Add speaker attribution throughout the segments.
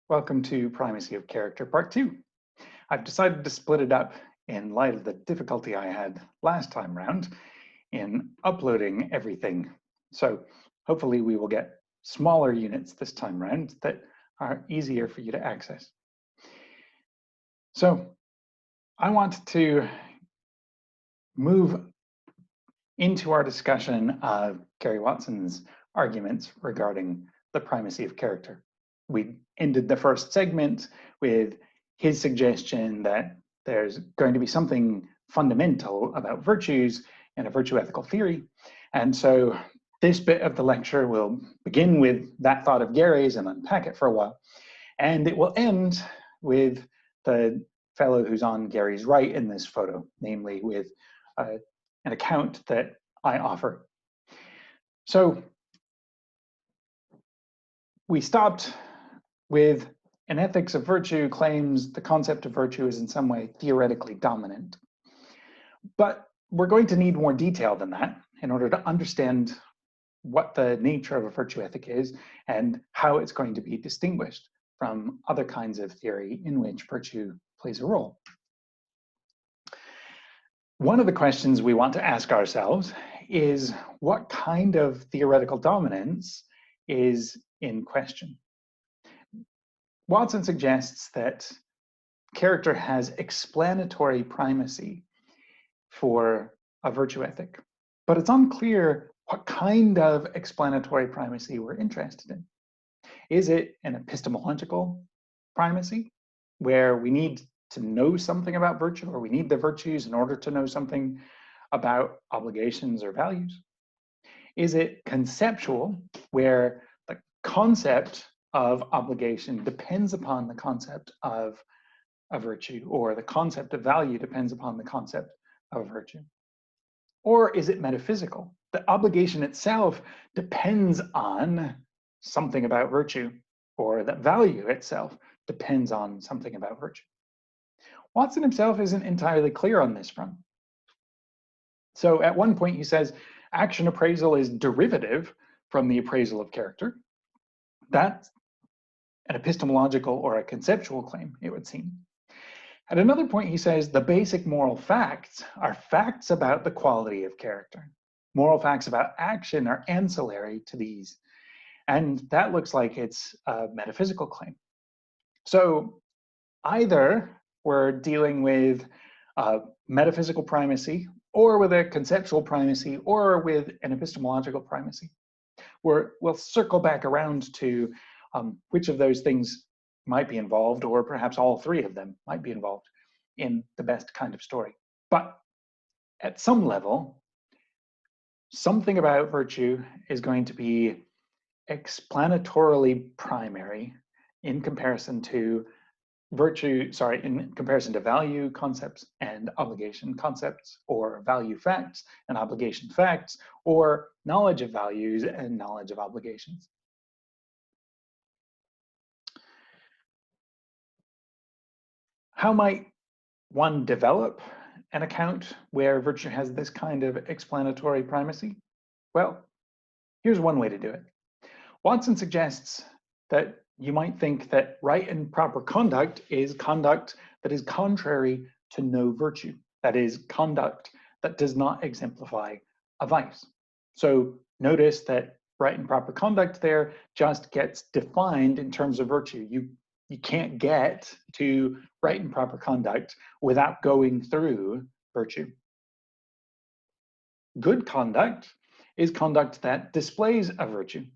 Speaker 1: Welcome to Primacy of Character Part 2. I've decided to split it up in light of the difficulty I had last time round in uploading everything. So hopefully we will get smaller units this time round that are easier for you to access. So I want to move into our discussion of Gary Watson's arguments regarding the primacy of character. We ended the first segment with his suggestion that there's going to be something fundamental about virtues in a virtue ethical theory. And so this bit of the lecture will begin with that thought of Gary's and unpack it for a while. And it will end with the fellow who's on Gary's right in this photo, namely with an account that I offer. So we stopped with an ethics of virtue claims the concept of virtue is in some way theoretically dominant. But we're going to need more detail than that in order to understand what the nature of a virtue ethic is and how it's going to be distinguished from other kinds of theory in which virtue plays a role. One of the questions we want to ask ourselves is what kind of theoretical dominance is in question? Watson suggests that character has explanatory primacy for a virtue ethic, but it's unclear what kind of explanatory primacy we're interested in. Is it an epistemological primacy, where we need to know something about virtue, or we need the virtues in order to know something about obligations or values? Is it conceptual, where the concept of obligation depends upon the concept of a virtue, or the concept of value depends upon the concept of virtue? Or is it metaphysical? The obligation itself depends on something about virtue, or that value itself depends on something about virtue. Watson himself isn't entirely clear on this front. So at one point he says, action appraisal is derivative from the appraisal of character. That's an epistemological or a conceptual claim, it would seem. At another point he says, the basic moral facts are facts about the quality of character. Moral facts about action are ancillary to these. And that looks like it's a metaphysical claim. So either we're dealing with metaphysical primacy, or with a conceptual primacy, or with an epistemological primacy. We'll circle back around to which of those things might be involved, or perhaps all three of them might be involved in the best kind of story. But at some level, something about virtue is going to be explanatorily primary in comparison to in comparison to value concepts and obligation concepts, or value facts and obligation facts, or knowledge of values and knowledge of obligations. How might one develop an account where virtue has this kind of explanatory primacy? Well, here's one way to do it. Watson suggests that you might think that right and proper conduct is conduct that is contrary to no virtue. That is, conduct that does not exemplify a vice. So notice that right and proper conduct there just gets defined in terms of virtue. You can't get to right and proper conduct without going through virtue. Good conduct is conduct that displays a virtue.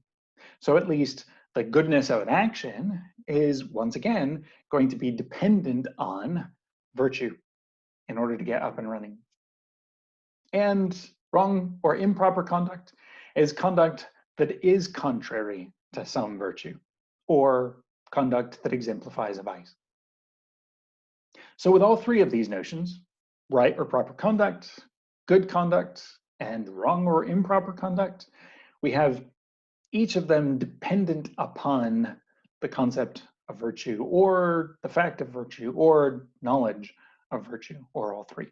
Speaker 1: So at least the goodness of an action is, once again, going to be dependent on virtue in order to get up and running. And wrong or improper conduct is conduct that is contrary to some virtue, or conduct that exemplifies a vice. So with all three of these notions, right or proper conduct, good conduct, and wrong or improper conduct, we have each of them dependent upon the concept of virtue, or the fact of virtue, or knowledge of virtue, or all three.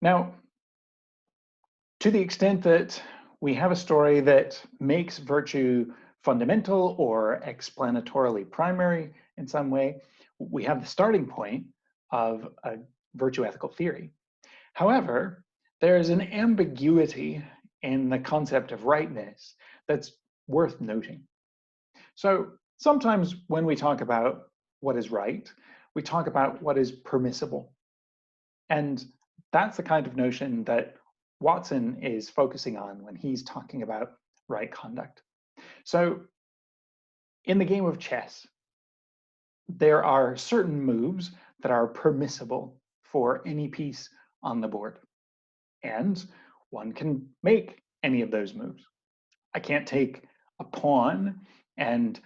Speaker 1: Now, to the extent that we have a story that makes virtue fundamental or explanatorily primary in some way, we have the starting point of a virtue ethical theory. However, there is an ambiguity in the concept of rightness that's worth noting. So sometimes when we talk about what is right, we talk about what is permissible. And that's the kind of notion that Watson is focusing on when he's talking about right conduct. So in the game of chess, there are certain moves that are permissible for any piece on the board. And one can make any of those moves. I can't take a pawn and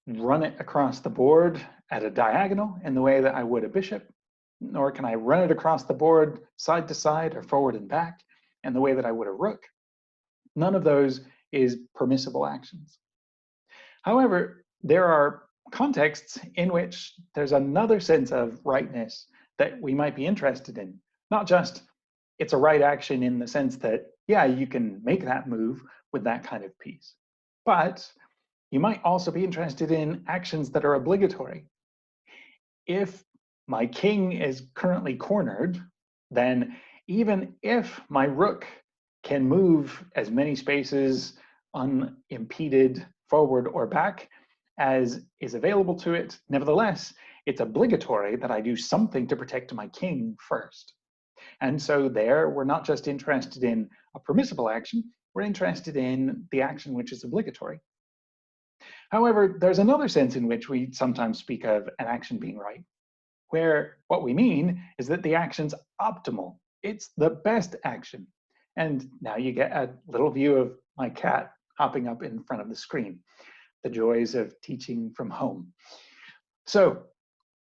Speaker 1: run it across the board at a diagonal in the way that I would a bishop, nor can I run it across the board side to side or forward and back in the way that I would a rook. None of those is permissible actions. However, there are contexts in which there's another sense of rightness that we might be interested in. Not just it's a right action in the sense that, yeah, you can make that move with that kind of piece. But you might also be interested in actions that are obligatory. If my king is currently cornered, then even if my rook can move as many spaces unimpeded forward or back as is available to it, nevertheless, it's obligatory that I do something to protect my king first. And so there, we're not just interested in a permissible action, we're interested in the action which is obligatory. However, there's another sense in which we sometimes speak of an action being right, where what we mean is that the action's optimal. It's the best action. And now you get a little view of my cat hopping up in front of the screen, the joys of teaching from home. So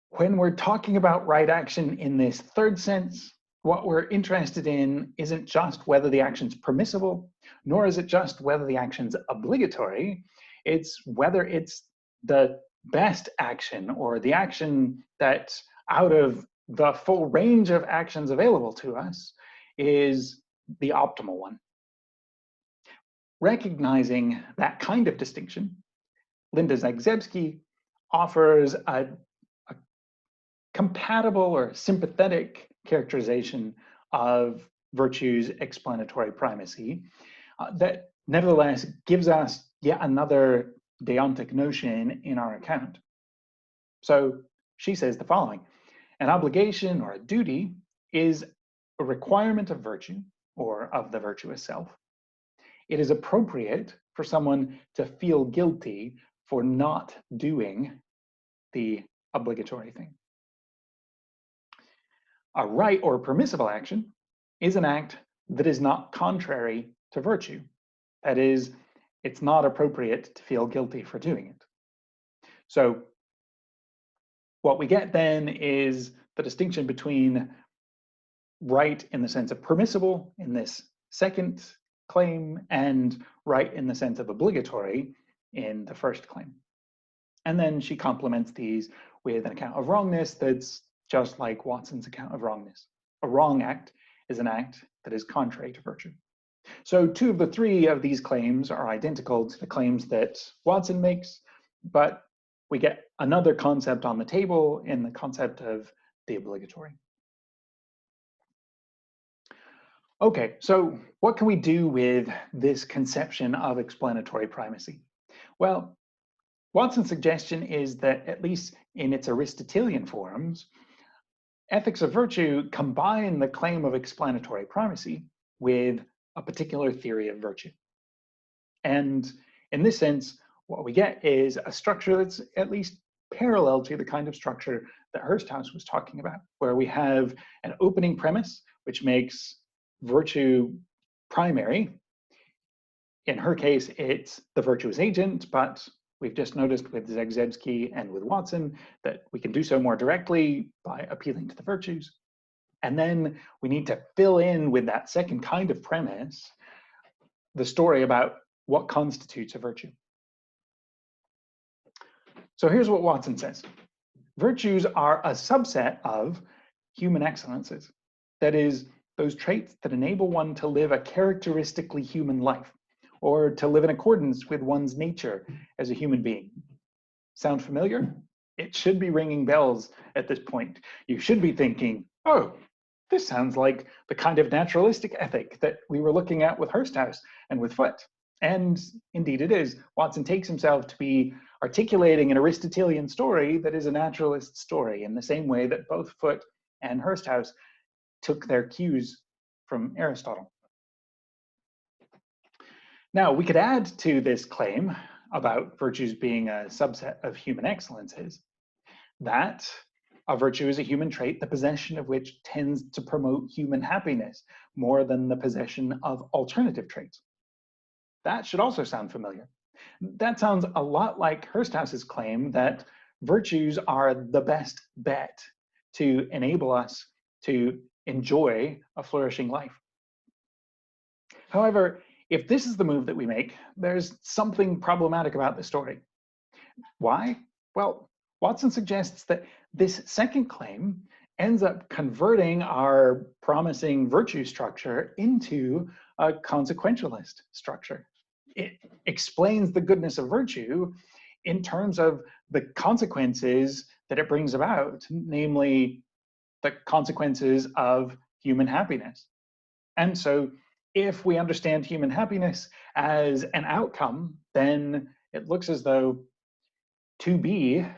Speaker 1: when we're talking about right action in this third sense, what we're interested in isn't just whether the action's permissible, nor is it just whether the action's obligatory. It's whether it's the best action or the action that out of the full range of actions available to us is the optimal one. Recognizing that kind of distinction, Linda Zagzebski offers a compatible or sympathetic characterization of virtue's explanatory primacy that nevertheless gives us yet another deontic notion in our account. So she says the following: an obligation or a duty is a requirement of virtue or of the virtuous self. It is appropriate for someone to feel guilty for not doing the obligatory thing. A right or permissible action is an act that is not contrary to virtue. That is, it's not appropriate to feel guilty for doing it. So what we get then is the distinction between right in the sense of permissible in this second claim and right in the sense of obligatory in the first claim. And then she complements these with an account of wrongness that's just like Watson's account of wrongness. A wrong act is an act that is contrary to virtue. So two of the three of these claims are identical to the claims that Watson makes, but we get another concept on the table in the concept of the obligatory. Okay, so what can we do with this conception of explanatory primacy? Well, Watson's suggestion is that, at least in its Aristotelian forms, ethics of virtue combine the claim of explanatory primacy with a particular theory of virtue. And in this sense, what we get is a structure that's at least parallel to the kind of structure that Hursthouse was talking about, where we have an opening premise, which makes virtue primary. In her case, it's the virtuous agent, but we've just noticed with Zagzebski and with Watson that we can do so more directly by appealing to the virtues. And then we need to fill in with that second kind of premise the story about what constitutes a virtue. So here's what Watson says. Virtues are a subset of human excellences. That is, those traits that enable one to live a characteristically human life, or to live in accordance with one's nature as a human being. Sound familiar? It should be ringing bells at this point. You should be thinking, oh, this sounds like the kind of naturalistic ethic that we were looking at with Hursthouse and with Foote. And indeed it is. Watson takes himself to be articulating an Aristotelian story that is a naturalist story in the same way that both Foote and Hursthouse took their cues from Aristotle. Now, we could add to this claim about virtues being a subset of human excellences that a virtue is a human trait, the possession of which tends to promote human happiness more than the possession of alternative traits. That should also sound familiar. That sounds a lot like Hurstouse's claim that virtues are the best bet to enable us to enjoy a flourishing life. However, if this is the move that we make, there's something problematic about the story. Why? Well, Watson suggests that this second claim ends up converting our promising virtue structure into a consequentialist structure. It explains the goodness of virtue in terms of the consequences that it brings about, namely the consequences of human happiness. And so if we understand human happiness as an outcome, then it looks as though 2b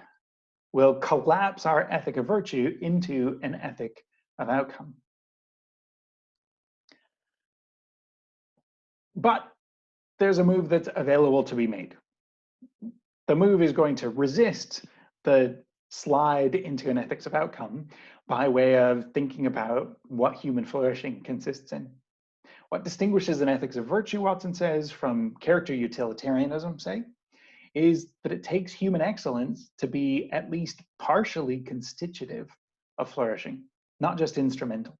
Speaker 1: will collapse our ethic of virtue into an ethic of outcome. But there's a move that's available to be made. The move is going to resist the slide into an ethics of outcome by way of thinking about what human flourishing consists in. What distinguishes an ethics of virtue, Watson says, from character utilitarianism, say, is that it takes human excellence to be at least partially constitutive of flourishing, not just instrumental.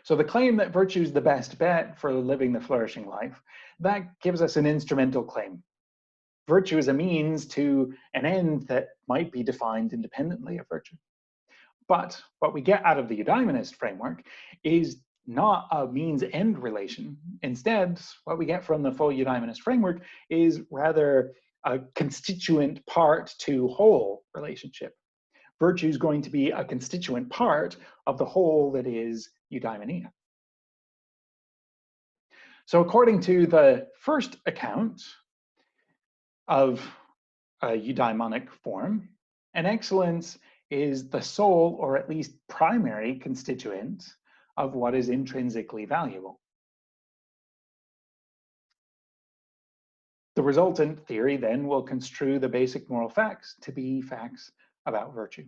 Speaker 1: So the claim that virtue is the best bet for living the flourishing life, that gives us an instrumental claim. Virtue is a means to an end that might be defined independently of virtue. But what we get out of the eudaemonist framework is not a means-end relation. Instead, what we get from the full eudaemonist framework is rather a constituent part to whole relationship. Virtue is going to be a constituent part of the whole that is eudaimonia. So according to the first account of a eudaimonic form, an excellence is the sole, or at least primary, constituent of what is intrinsically valuable. The resultant theory then will construe the basic moral facts to be facts about virtue.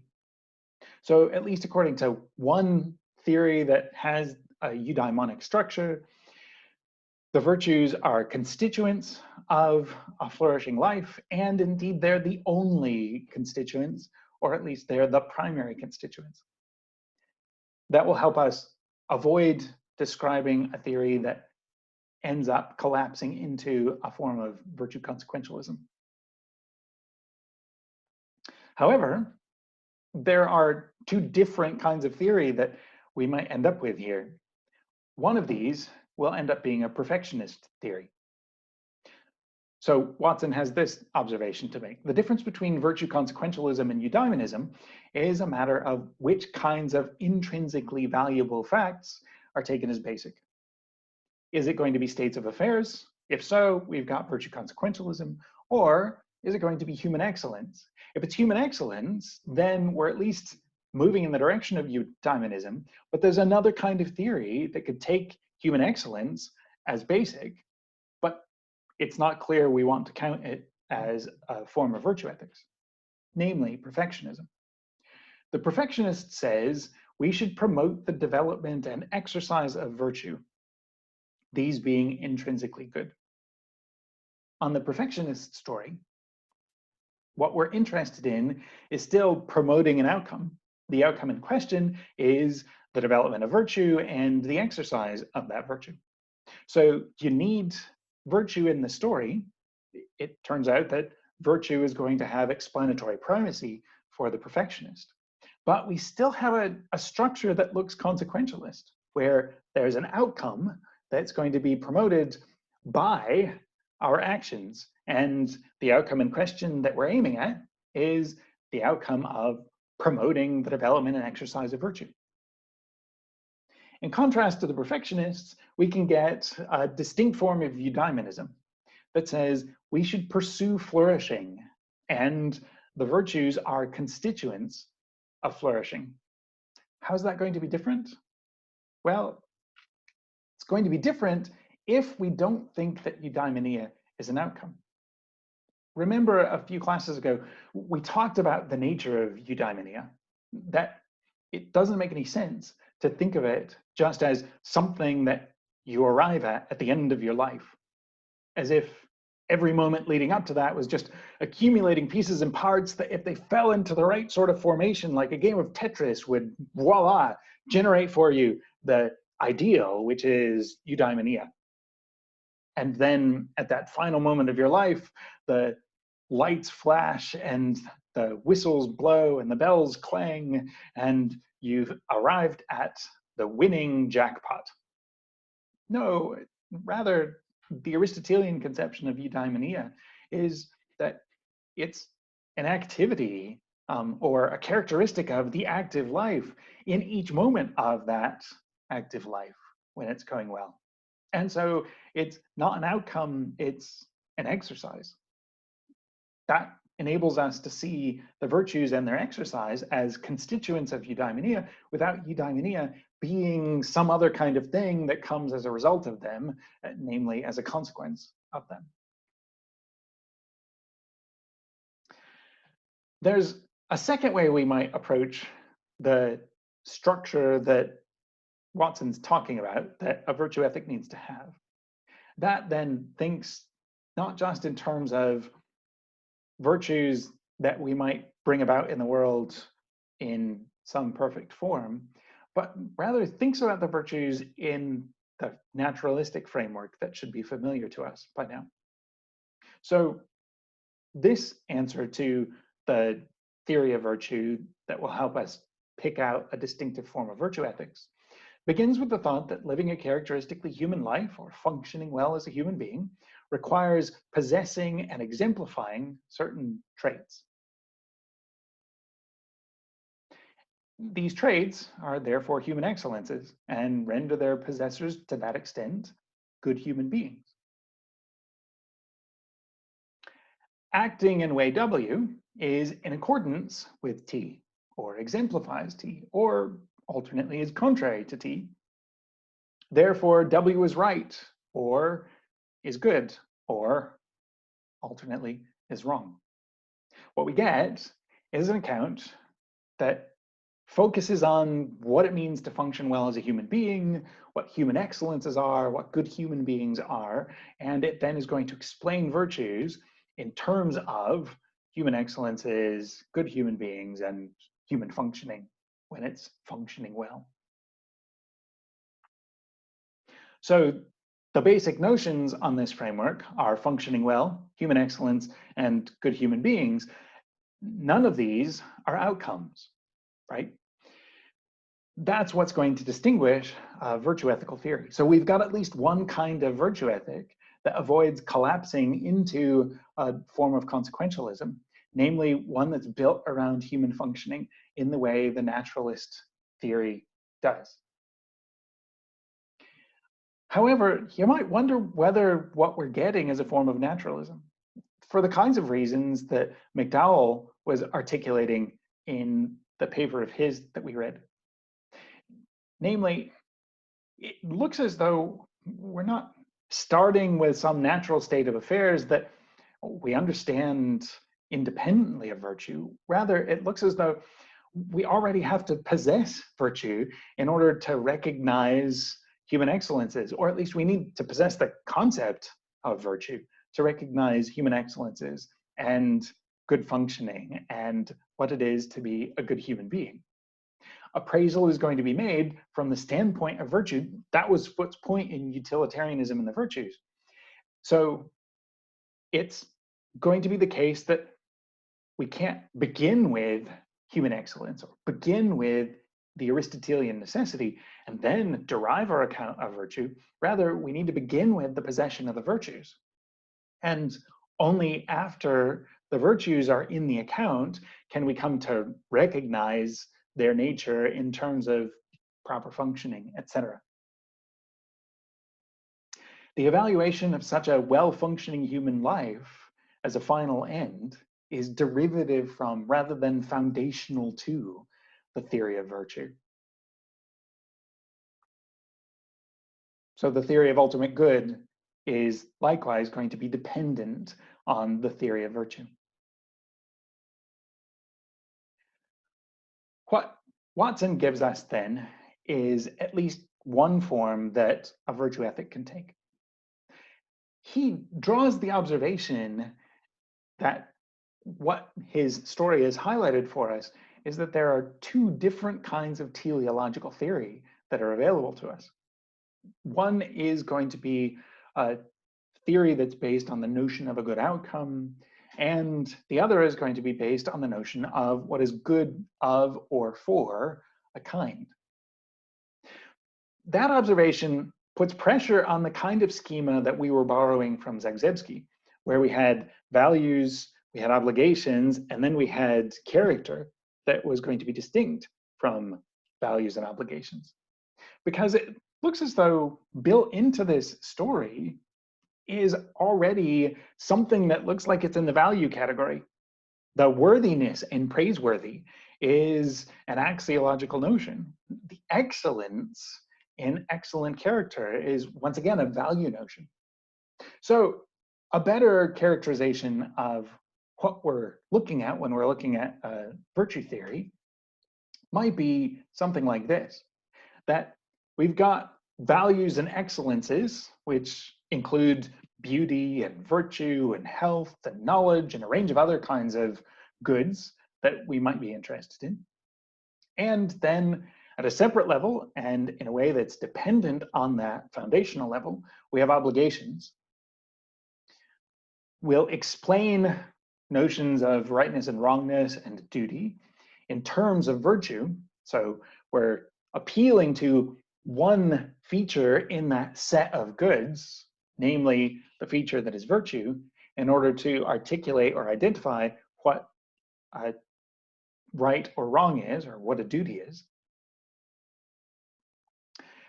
Speaker 1: So at least according to one theory that has a eudaimonic structure, the virtues are constituents of a flourishing life, and indeed they're the only constituents, or at least they're the primary constituents. That will help us avoid describing a theory that ends up collapsing into a form of virtue consequentialism. However, there are two different kinds of theory that we might end up with here. One of these will end up being a perfectionist theory. So Watson has this observation to make. The difference between virtue consequentialism and eudaimonism is a matter of which kinds of intrinsically valuable facts are taken as basic. Is it going to be states of affairs? If so, we've got virtue consequentialism. Or is it going to be human excellence? If it's human excellence, then we're at least moving in the direction of eudaimonism, but there's another kind of theory that could take human excellence as basic, but it's not clear we want to count it as a form of virtue ethics, namely perfectionism. The perfectionist says we should promote the development and exercise of virtue, these being intrinsically good. On the perfectionist story, what we're interested in is still promoting an outcome. The outcome in question is the development of virtue and the exercise of that virtue. So you need virtue in the story. It turns out that virtue is going to have explanatory primacy for the perfectionist. But we still have a structure that looks consequentialist, where there's an outcome that's going to be promoted by our actions. And the outcome in question that we're aiming at is the outcome of promoting the development and exercise of virtue. In contrast to the perfectionists, we can get a distinct form of eudaimonism that says we should pursue flourishing, and the virtues are constituents of flourishing. How's that going to be different? Well, it's going to be different if we don't think that eudaimonia is an outcome. Remember a few classes ago, we talked about the nature of eudaimonia, that it doesn't make any sense to think of it just as something that you arrive at the end of your life, as if every moment leading up to that was just accumulating pieces and parts that, if they fell into the right sort of formation, like a game of Tetris, would, voila, generate for you the ideal, which is eudaimonia. And then at that final moment of your life, the lights flash and the whistles blow and the bells clang, and you've arrived at the winning jackpot. No, rather, the Aristotelian conception of eudaimonia is that it's an activity or a characteristic of the active life in each moment of that active life when it's going well. And so it's not an outcome, it's an exercise. That enables us to see the virtues and their exercise as constituents of eudaimonia, without eudaimonia being some other kind of thing that comes as a result of them, namely as a consequence of them. There's a second way we might approach the structure that Watson's talking about that a virtue ethic needs to have. That then thinks not just in terms of virtues that we might bring about in the world in some perfect form, but rather thinks about the virtues in the naturalistic framework that should be familiar to us by now. So this answer to the theory of virtue that will help us pick out a distinctive form of virtue ethics begins with the thought that living a characteristically human life, or functioning well as a human being, requires possessing and exemplifying certain traits. These traits are therefore human excellences and render their possessors, to that extent, good human beings. Acting in way W is in accordance with T, or exemplifies T, or alternately is contrary to T. Therefore, W is right, or is good, or alternately is wrong. What we get is an account that focuses on what it means to function well as a human being, what human excellences are, what good human beings are, and it then is going to explain virtues in terms of human excellences, good human beings, and human functioning when it's functioning well. So the basic notions on this framework are functioning well, human excellence, and good human beings. None of these are outcomes, right? That's what's going to distinguish virtue ethical theory. So we've got at least one kind of virtue ethic that avoids collapsing into a form of consequentialism, namely one that's built around human functioning in the way the naturalist theory does. However, you might wonder whether what we're getting is a form of naturalism, for the kinds of reasons that McDowell was articulating in the paper of his that we read. Namely, it looks as though we're not starting with some natural state of affairs that we understand independently of virtue. Rather, it looks as though we already have to possess virtue in order to recognize human excellences, or at least we need to possess the concept of virtue to recognize human excellences and good functioning and what it is to be a good human being. Appraisal is going to be made from the standpoint of virtue. That was what's point in utilitarianism and the virtues. So it's going to be the case that we can't begin with human excellence or begin with the Aristotelian necessity and then derive our account of virtue. Rather, we need to begin with the possession of the virtues. And only after the virtues are in the account can we come to recognize their nature in terms of proper functioning, etc. The evaluation of such a well-functioning human life as a final end is derivative from, rather than foundational to, the theory of virtue. So the theory of ultimate good is likewise going to be dependent on the theory of virtue. What Watson gives us then is at least one form that a virtue ethic can take. He draws the observation that what his story has highlighted for us is that there are two different kinds of teleological theory that are available to us. One is going to be a theory that's based on the notion of a good outcome, and the other is going to be based on the notion of what is good of or for a kind. That observation puts pressure on the kind of schema that we were borrowing from Zagzebski, where we had values, we had obligations, and then we had character that was going to be distinct from values and obligations. Because it looks as though built into this story is already something that looks like it's in the value category. The worthiness and praiseworthy is an axiological notion. The excellence in excellent character is, once again, a value notion. So a better characterization of what we're looking at when we're looking at virtue theory might be something like this, that we've got values and excellences, which include beauty and virtue and health and knowledge and a range of other kinds of goods that we might be interested in. And then at a separate level, and in a way that's dependent on that foundational level, we have obligations. We'll explain notions of rightness and wrongness and duty in terms of virtue. So we're appealing to one feature in that set of goods, namely the feature that is virtue, in order to articulate or identify what a right or wrong is, or what a duty is.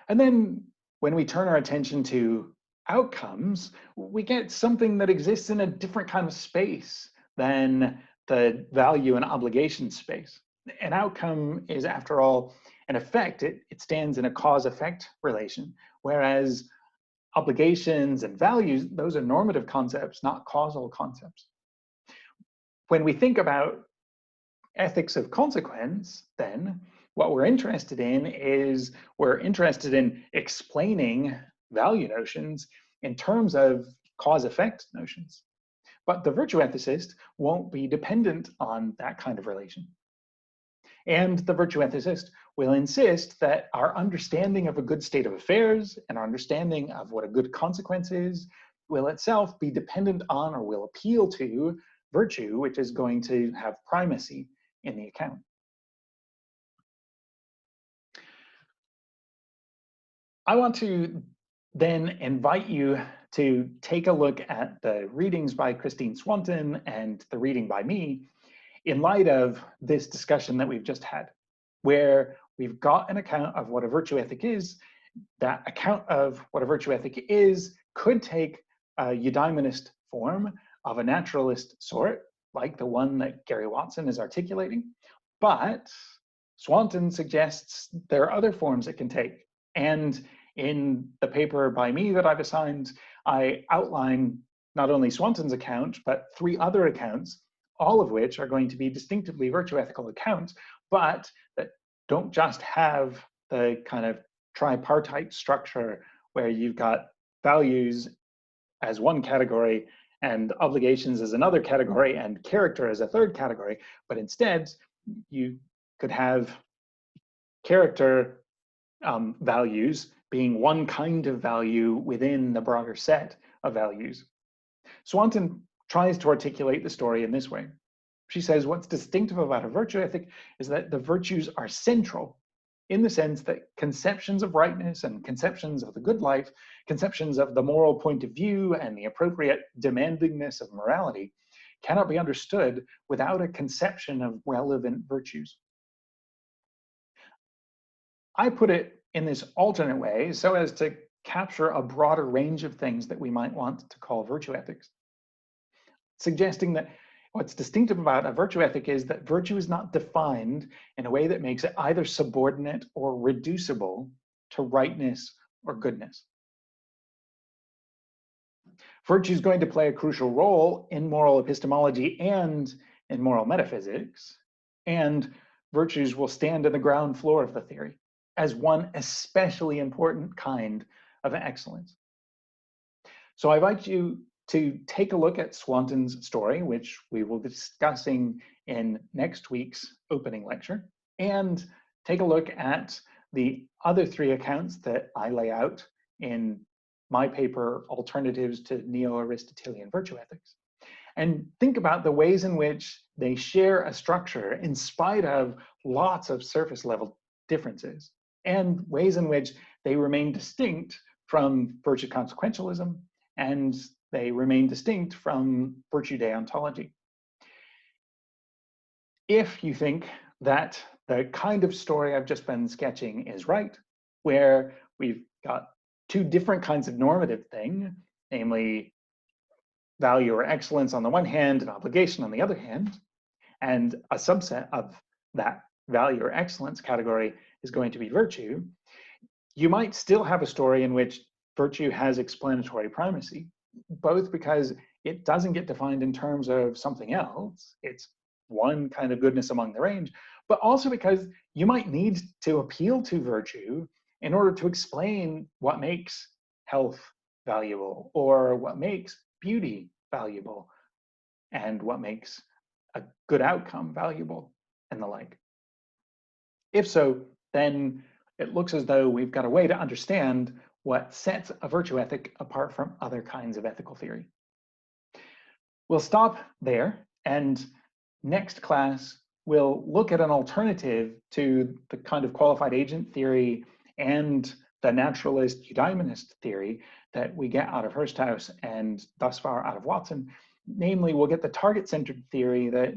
Speaker 1: And then when we turn our attention to outcomes, we get something that exists in a different kind of space than the value and obligation space. An outcome is, after all, an effect. It stands in a cause-effect relation, whereas obligations and values, those are normative concepts, not causal concepts. When we think about ethics of consequence, then, what we're interested in is we're interested in explaining value notions in terms of cause-effect notions. But the virtue ethicist won't be dependent on that kind of relation. And the virtue ethicist will insist that our understanding of a good state of affairs and our understanding of what a good consequence is will itself be dependent on, or will appeal to, virtue, which is going to have primacy in the account. I want to then invite you to take a look at the readings by Christine Swanton and the reading by me in light of this discussion that we've just had, where we've got an account of what a virtue ethic is. That account of what a virtue ethic is could take a eudaimonist form of a naturalist sort, like the one that Gary Watson is articulating, but Swanton suggests there are other forms it can take. And in the paper by me that I've assigned, I outline not only Swanton's account, but 3 other accounts, all of which are going to be distinctively virtue ethical accounts, but that don't just have the kind of tripartite structure where you've got values as one category and obligations as another category and character as a third category, but instead you could have character values being one kind of value within the broader set of values. Swanton tries to articulate the story in this way. She says what's distinctive about a virtue ethic is that the virtues are central. in the sense that conceptions of rightness and conceptions of the good life, conceptions of the moral point of view and the appropriate demandingness of morality cannot be understood without a conception of relevant virtues. I put it in this alternate way so as to capture a broader range of things that we might want to call virtue ethics, suggesting that what's distinctive about a virtue ethic is that virtue is not defined in a way that makes it either subordinate or reducible to rightness or goodness. Virtue is going to play a crucial role in moral epistemology and in moral metaphysics, and virtues will stand in the ground floor of the theory as one especially important kind of excellence. So I invite you to take a look at Swanton's story, which we will be discussing in next week's opening lecture, and take a look at the other three accounts that I lay out in my paper, Alternatives to Neo-Aristotelian Virtue Ethics, and think about the ways in which they share a structure in spite of lots of surface level differences, and ways in which they remain distinct from virtue consequentialism, and they remain distinct from virtue deontology. If you think that the kind of story I've just been sketching is right, where we've got two different kinds of normative thing, namely value or excellence on the one hand and obligation on the other hand, and a subset of that value or excellence category is going to be virtue, you might still have a story in which virtue has explanatory primacy, both because it doesn't get defined in terms of something else, it's one kind of goodness among the range, but also because you might need to appeal to virtue in order to explain what makes health valuable, or what makes beauty valuable, and what makes a good outcome valuable, and the like. If so, then it looks as though we've got a way to understand what sets a virtue ethic apart from other kinds of ethical theory. We'll stop there, and next class we'll look at an alternative to the kind of qualified agent theory and the naturalist eudaemonist theory that we get out of Hursthouse and thus far out of Watson. Namely, we'll get the target-centered theory that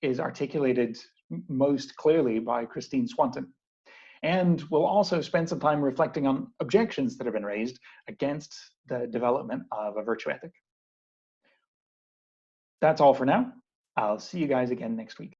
Speaker 1: is articulated most clearly by Christine Swanton. And we'll also spend some time reflecting on objections that have been raised against the development of a virtue ethic. That's all for now. I'll see you guys again next week.